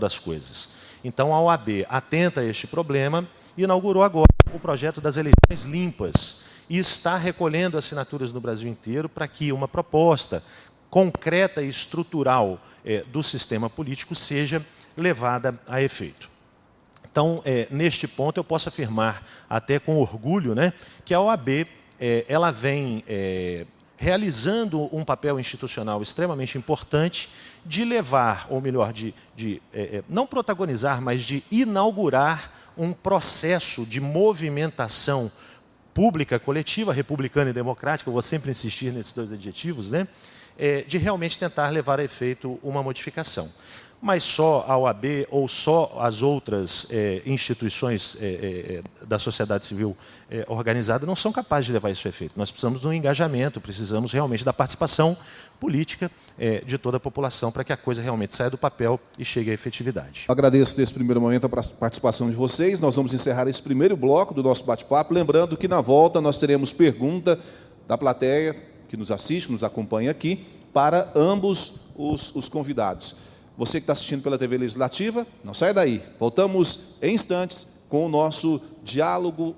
das coisas. Então, a OAB atenta a este problema e inaugurou agora o projeto das eleições limpas e está recolhendo assinaturas no Brasil inteiro para que uma proposta concreta e estrutural do sistema político seja levada a efeito. Então, neste ponto, eu posso afirmar, até com orgulho, né, que a OAB ela vem realizando um papel institucional extremamente importante de levar, ou melhor, não protagonizar, mas de inaugurar um processo de movimentação pública, coletiva, republicana e democrática, eu vou sempre insistir nesses dois adjetivos, né, de realmente tentar levar a efeito uma modificação. Mas só a OAB ou só as outras instituições da sociedade civil organizada não são capazes de levar isso a efeito. Nós precisamos de um engajamento, precisamos realmente da participação política de toda a população para que a coisa realmente saia do papel e chegue à efetividade. Agradeço nesse primeiro momento a participação de vocês. Nós vamos encerrar esse primeiro bloco do nosso bate-papo. Lembrando que na volta nós teremos pergunta da plateia que nos assiste, que nos acompanha aqui, para ambos os convidados. Você que está assistindo pela TV Legislativa, não sai daí. Voltamos em instantes com o nosso diálogo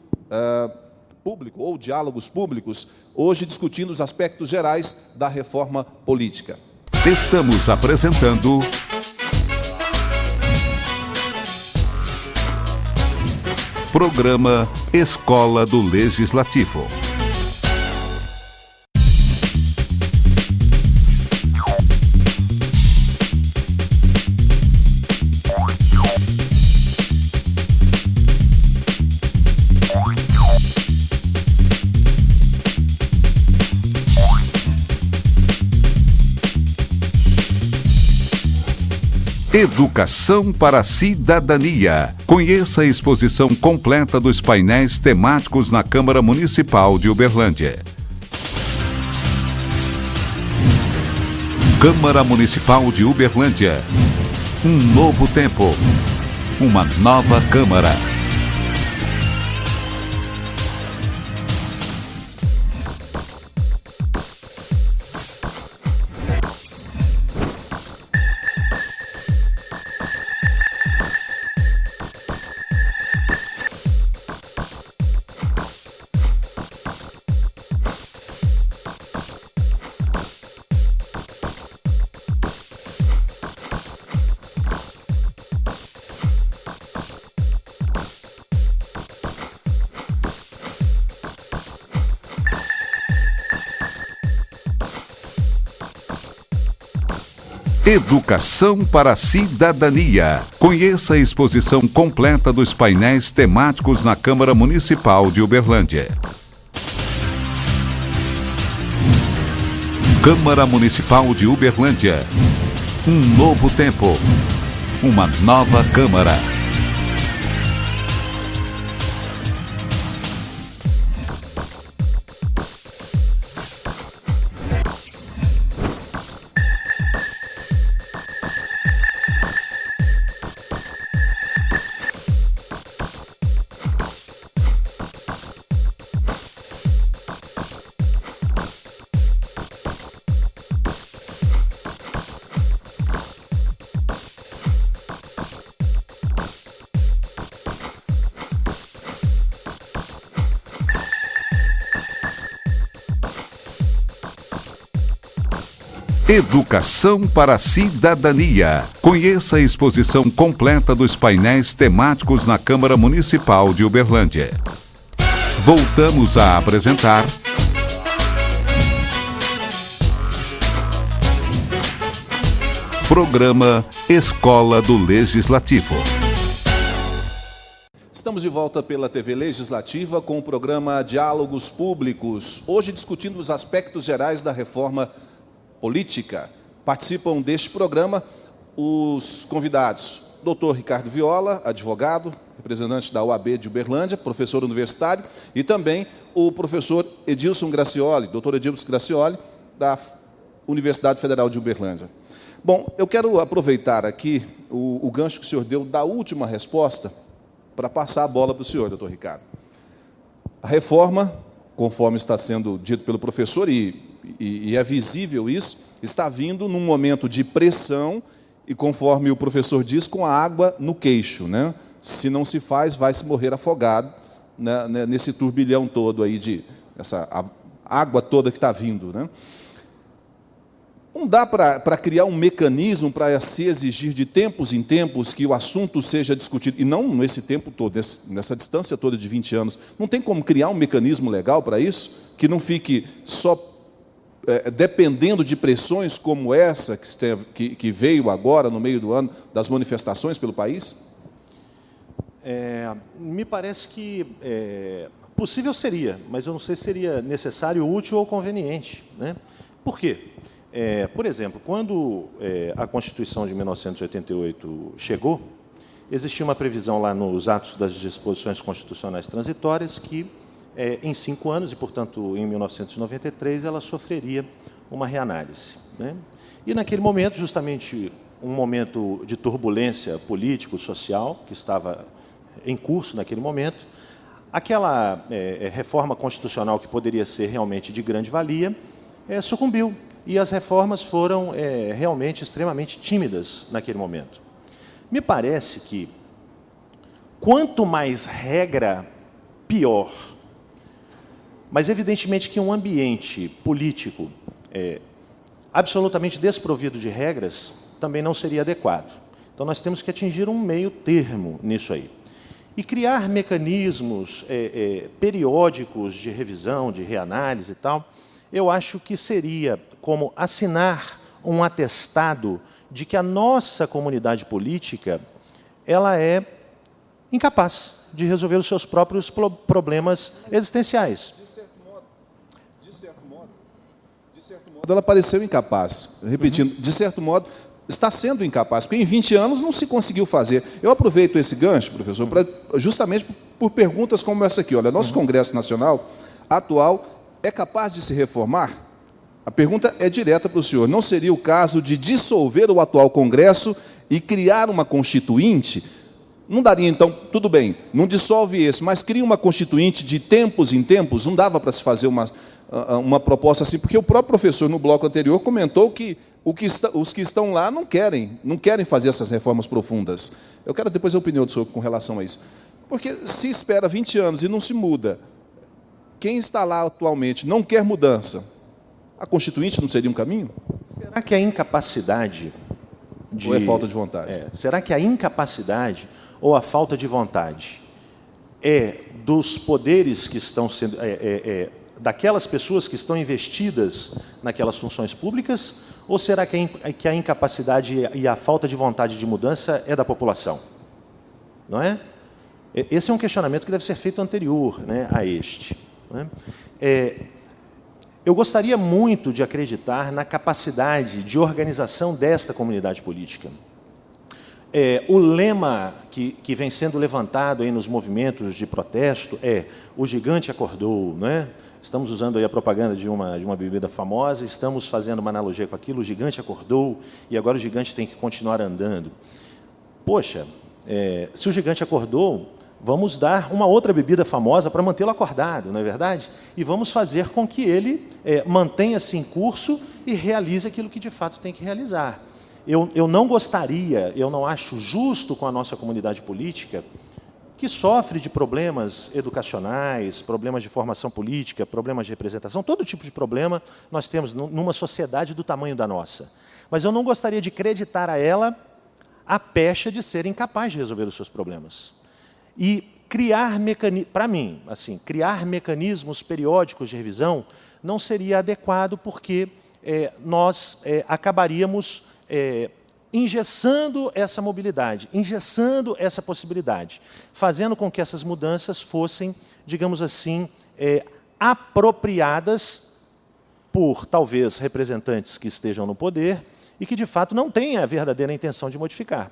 público, ou diálogos públicos, hoje discutindo os aspectos gerais da reforma política. Estamos apresentando Programa Escola do Legislativo. Educação para a Cidadania. Conheça a exposição completa dos painéis temáticos na Câmara Municipal de Uberlândia. Câmara Municipal de Uberlândia. Um novo tempo. Uma nova Câmara. Educação para a Cidadania. Conheça a exposição completa dos painéis temáticos na Câmara Municipal de Uberlândia. Câmara Municipal de Uberlândia. Um novo tempo. Uma nova Câmara. Educação para a Cidadania. Conheça a exposição completa dos painéis temáticos na Câmara Municipal de Uberlândia. Voltamos a apresentar Programa Escola do Legislativo. Estamos de volta pela TV Legislativa com o programa Diálogos Públicos, hoje discutindo os aspectos gerais da reforma política. Participam deste programa os convidados: Dr. Ricardo Viola, advogado, representante da OAB de Uberlândia, professor universitário, e também o professor Edilson Gracioli, Dr. Edilson Gracioli, da Universidade Federal de Uberlândia. Bom, eu quero aproveitar aqui o gancho que o senhor deu da última resposta para passar a bola para o senhor, doutor Ricardo. A reforma, conforme está sendo dito pelo professor, e é visível isso, está vindo num momento de pressão e, conforme o professor diz, com a água no queixo, né? Se não se faz, vai se morrer afogado, né, nesse turbilhão todo aí essa água toda que está vindo, né? Não dá para criar um mecanismo para se exigir de tempos em tempos que o assunto seja discutido, e não nesse tempo todo, nessa distância toda de 20 anos. Não tem como criar um mecanismo legal para isso, que não fique só dependendo de pressões como essa que veio agora, no meio do ano, das manifestações pelo país? Me parece que possível seria, mas eu não sei se seria necessário, útil ou conveniente, né? Por quê? Por exemplo, quando a Constituição de 1988 chegou, existia uma previsão lá nos atos das disposições constitucionais transitórias que, em 5 anos, e, portanto, em 1993, ela sofreria uma reanálise, né? E, naquele momento, justamente um momento de turbulência político-social, que estava em curso naquele momento, aquela reforma constitucional que poderia ser realmente de grande valia, sucumbiu. E as reformas foram realmente extremamente tímidas naquele momento. Me parece que, quanto mais regra, pior. Mas, evidentemente, que um ambiente político absolutamente desprovido de regras também não seria adequado. Então, nós temos que atingir um meio termo nisso aí. E criar mecanismos periódicos de revisão, de reanálise e tal, eu acho que seria como assinar um atestado de que a nossa comunidade política ela é incapaz de resolver os seus próprios problemas existenciais. De certo modo, ela pareceu incapaz. Repetindo, de certo modo, está sendo incapaz, porque em 20 anos não se conseguiu fazer. Eu aproveito esse gancho, professor, justamente por perguntas como essa aqui. Olha, nosso Congresso Nacional atual é capaz de se reformar? A pergunta é direta para o senhor. Não seria o caso de dissolver o atual Congresso e criar uma constituinte? Não daria, então, tudo bem, não dissolve esse, mas cria uma constituinte de tempos em tempos? Não dava para se fazer uma proposta assim? Porque o próprio professor, no bloco anterior, comentou que os que estão lá não querem fazer essas reformas profundas. Eu quero depois a opinião do senhor com relação a isso. Porque se espera 20 anos e não se muda, quem está lá atualmente não quer mudança, a Constituinte não seria um caminho? Será que a incapacidade ou é falta de vontade? Será que a incapacidade ou a falta de vontade é dos poderes que estão sendo... daquelas pessoas que estão investidas naquelas funções públicas, ou será que a incapacidade e a falta de vontade de mudança é da população? Não é? Esse é um questionamento que deve ser feito anterior, né, a este. Eu gostaria muito de acreditar na capacidade de organização desta comunidade política. O lema que vem sendo levantado aí nos movimentos de protesto é o gigante acordou, não é? Estamos usando aí a propaganda de uma bebida famosa, estamos fazendo uma analogia com aquilo, o gigante acordou e agora o gigante tem que continuar andando. Poxa, se o gigante acordou, vamos dar uma outra bebida famosa para mantê-lo acordado, não é verdade? E vamos fazer com que ele mantenha-se em curso e realize aquilo que de fato tem que realizar. Eu não gostaria, eu não acho justo com a nossa comunidade política, que sofre de problemas educacionais, problemas de formação política, problemas de representação, todo tipo de problema nós temos numa sociedade do tamanho da nossa. Mas eu não gostaria de creditar a ela a pecha de ser incapaz de resolver os seus problemas. E criar para mim, assim, criar mecanismos periódicos de revisão não seria adequado, porque nós acabaríamos engessando essa mobilidade, engessando essa possibilidade, fazendo com que essas mudanças fossem, digamos assim, apropriadas por, talvez, representantes que estejam no poder e que, de fato, não têm a verdadeira intenção de modificar.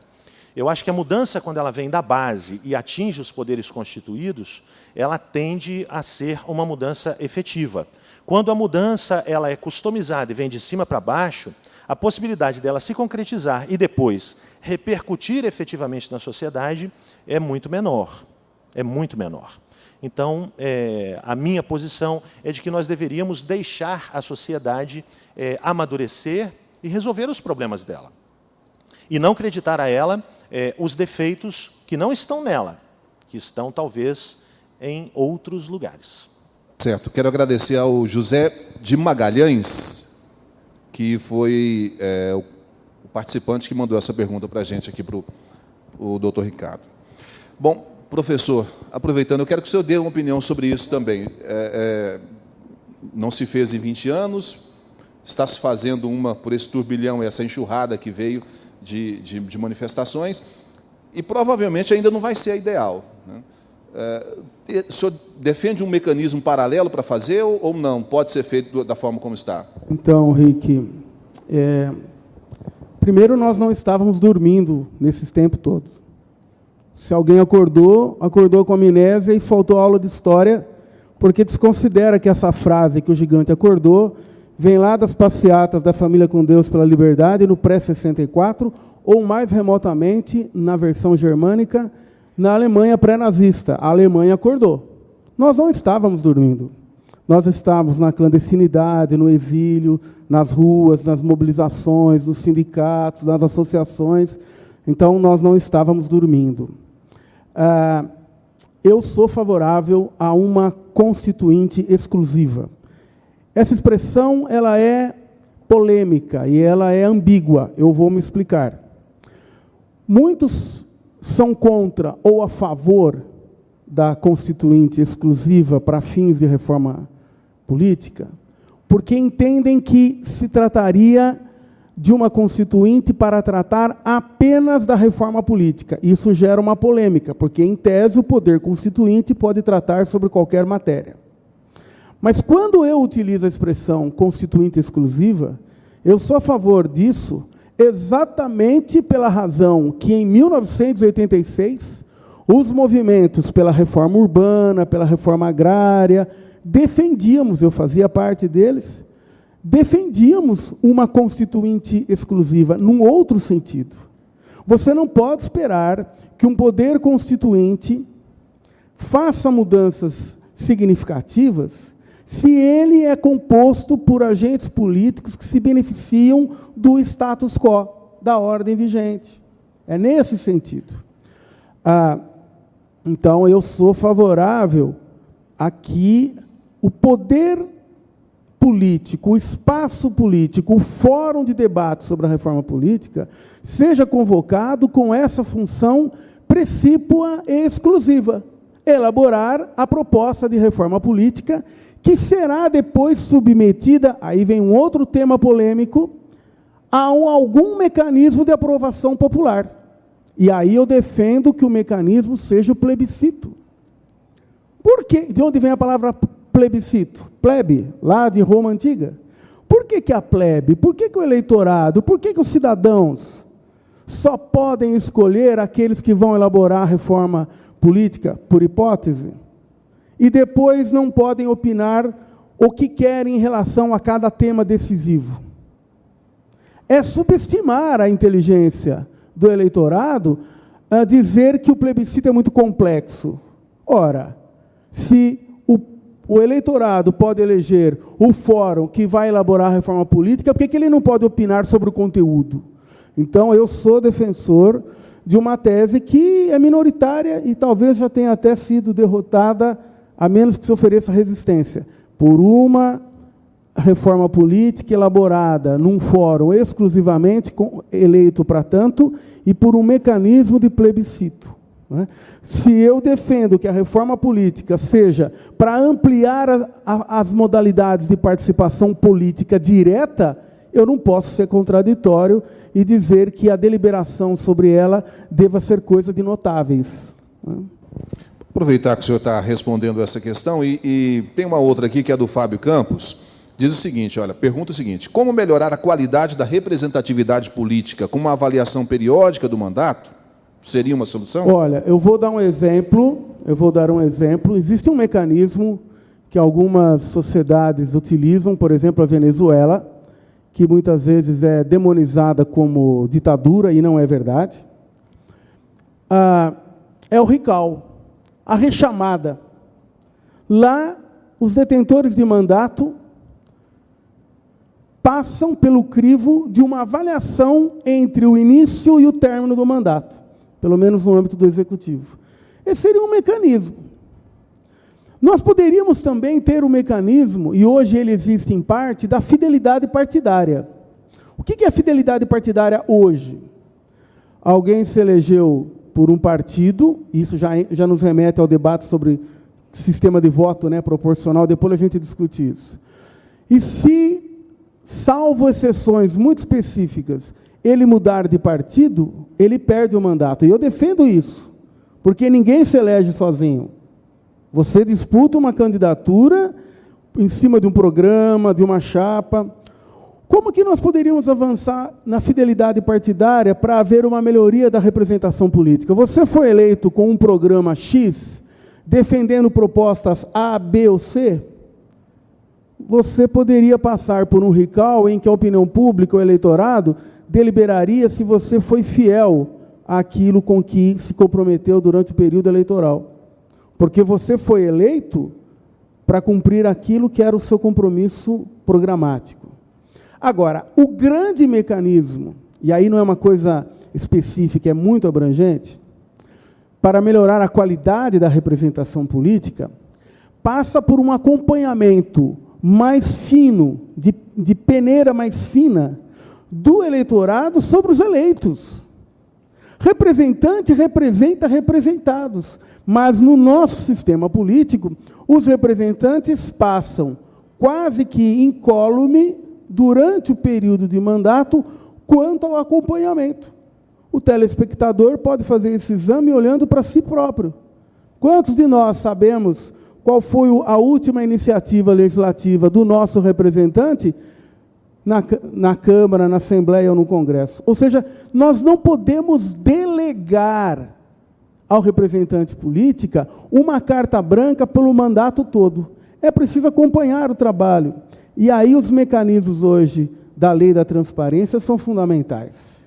Eu acho que a mudança, quando ela vem da base e atinge os poderes constituídos, ela tende a ser uma mudança efetiva. Quando a mudança ela é customizada e vem de cima para baixo, a possibilidade dela se concretizar e depois repercutir efetivamente na sociedade é muito menor. É muito menor. Então, a minha posição é de que nós deveríamos deixar a sociedade amadurecer e resolver os problemas dela. E não acreditar a ela os defeitos que não estão nela, que estão, talvez, em outros lugares. Certo. Quero agradecer ao José de Magalhães, que foi o participante que mandou essa pergunta para a gente aqui, para o doutor Ricardo. Bom, professor, aproveitando, eu quero que o senhor dê uma opinião sobre isso também. Não se fez em 20 anos, está se fazendo uma por esse turbilhão, essa enxurrada que veio de manifestações, e provavelmente ainda não vai ser a ideal, né? O senhor defende um mecanismo paralelo para fazer ou não? Pode ser feito da forma como está? Então, Rick, primeiro nós não estávamos dormindo nesses tempos todos. Se alguém acordou com amnésia e faltou aula de história, porque desconsidera que essa frase que o gigante acordou vem lá das passeatas da Família com Deus pela Liberdade, no pré-64, ou mais remotamente, na versão germânica, na Alemanha pré-nazista. A Alemanha acordou. Nós não estávamos dormindo. Nós estávamos na clandestinidade, no exílio, nas ruas, nas mobilizações, nos sindicatos, nas associações. Então, nós não estávamos dormindo. Eu sou favorável a uma constituinte exclusiva. Essa expressão ela é polêmica e ela é ambígua. Eu vou me explicar. Muitos são contra ou a favor da constituinte exclusiva para fins de reforma política, porque entendem que se trataria de uma constituinte para tratar apenas da reforma política. Isso gera uma polêmica, porque, em tese, o poder constituinte pode tratar sobre qualquer matéria. Mas, quando eu utilizo a expressão constituinte exclusiva, eu sou a favor disso exatamente pela razão que, em 1986, os movimentos pela reforma urbana, pela reforma agrária, defendíamos, eu fazia parte deles, defendíamos uma constituinte exclusiva, num outro sentido. Você não pode esperar que um poder constituinte faça mudanças significativas se ele é composto por agentes políticos que se beneficiam do status quo, da ordem vigente. É nesse sentido. Então, eu sou favorável a que o poder político, o espaço político, o fórum de debate sobre a reforma política, seja convocado com essa função precípua e exclusiva: elaborar a proposta de reforma política, que será depois submetida, aí vem um outro tema polêmico, a algum mecanismo de aprovação popular. E aí eu defendo que o mecanismo seja o plebiscito. Por quê? De onde vem a palavra plebiscito? Plebe, lá de Roma Antiga. Por que a plebe? Por que o eleitorado? Por que os cidadãos só podem escolher aqueles que vão elaborar a reforma política, por hipótese? E depois não podem opinar o que querem em relação a cada tema decisivo. É subestimar a inteligência do eleitorado a dizer que o plebiscito é muito complexo. Ora, se o eleitorado pode eleger o fórum que vai elaborar a reforma política, por que ele não pode opinar sobre o conteúdo? Então, eu sou defensor de uma tese que é minoritária e talvez já tenha até sido derrotada, a menos que se ofereça resistência, por uma reforma política elaborada num fórum exclusivamente eleito para tanto e por um mecanismo de plebiscito. Se eu defendo que a reforma política seja para ampliar as modalidades de participação política direta, eu não posso ser contraditório e dizer que a deliberação sobre ela deva ser coisa de notáveis. Aproveitar que o senhor está respondendo essa questão, e tem uma outra aqui, que é do Fábio Campos, diz o seguinte, olha, pergunta o seguinte: como melhorar a qualidade da representatividade política com uma avaliação periódica do mandato? Seria uma solução? Olha, eu vou dar um exemplo, Existe um mecanismo que algumas sociedades utilizam, por exemplo, a Venezuela, que muitas vezes é demonizada como ditadura, e não é verdade. É o RICAL, a rechamada. Lá, os detentores de mandato passam pelo crivo de uma avaliação entre o início e o término do mandato, pelo menos no âmbito do Executivo. Esse seria um mecanismo. Nós poderíamos também ter um mecanismo, e hoje ele existe em parte, da fidelidade partidária. O que é a fidelidade partidária hoje? Alguém se elegeu por um partido, isso já nos remete ao debate sobre sistema de voto, né, proporcional, depois a gente discute isso. E se, salvo exceções muito específicas, ele mudar de partido, ele perde o mandato. E eu defendo isso, porque ninguém se elege sozinho. Você disputa uma candidatura em cima de um programa, de uma chapa. Como que nós poderíamos avançar na fidelidade partidária para haver uma melhoria da representação política? Você foi eleito com um programa X, defendendo propostas A, B ou C? Você poderia passar por um recall em que a opinião pública, o eleitorado, deliberaria se você foi fiel àquilo com que se comprometeu durante o período eleitoral. Porque você foi eleito para cumprir aquilo que era o seu compromisso programático. Agora, o grande mecanismo, e aí não é uma coisa específica, é muito abrangente, para melhorar a qualidade da representação política, passa por um acompanhamento mais fino, de peneira mais fina, do eleitorado sobre os eleitos. Representante representa representados, mas no nosso sistema político, os representantes passam quase que incólume durante o período de mandato quanto ao acompanhamento. O telespectador pode fazer esse exame olhando para si próprio. Quantos de nós sabemos qual foi a última iniciativa legislativa do nosso representante na Câmara, na Assembleia ou no Congresso? Ou seja, nós não podemos delegar ao representante política uma carta branca pelo mandato todo. É preciso acompanhar o trabalho. E aí os mecanismos hoje da lei da transparência são fundamentais.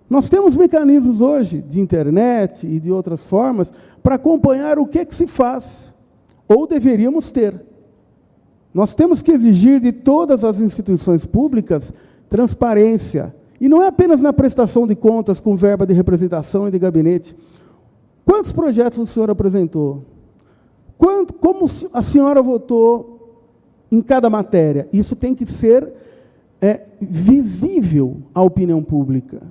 Nós temos mecanismos hoje de internet e de outras formas para acompanhar o que é que se faz, ou deveríamos ter. Nós temos que exigir de todas as instituições públicas transparência. E não é apenas na prestação de contas com verba de representação e de gabinete. Quantos projetos o senhor apresentou? Como a senhora votou em cada matéria? Isso tem que ser visível à opinião pública.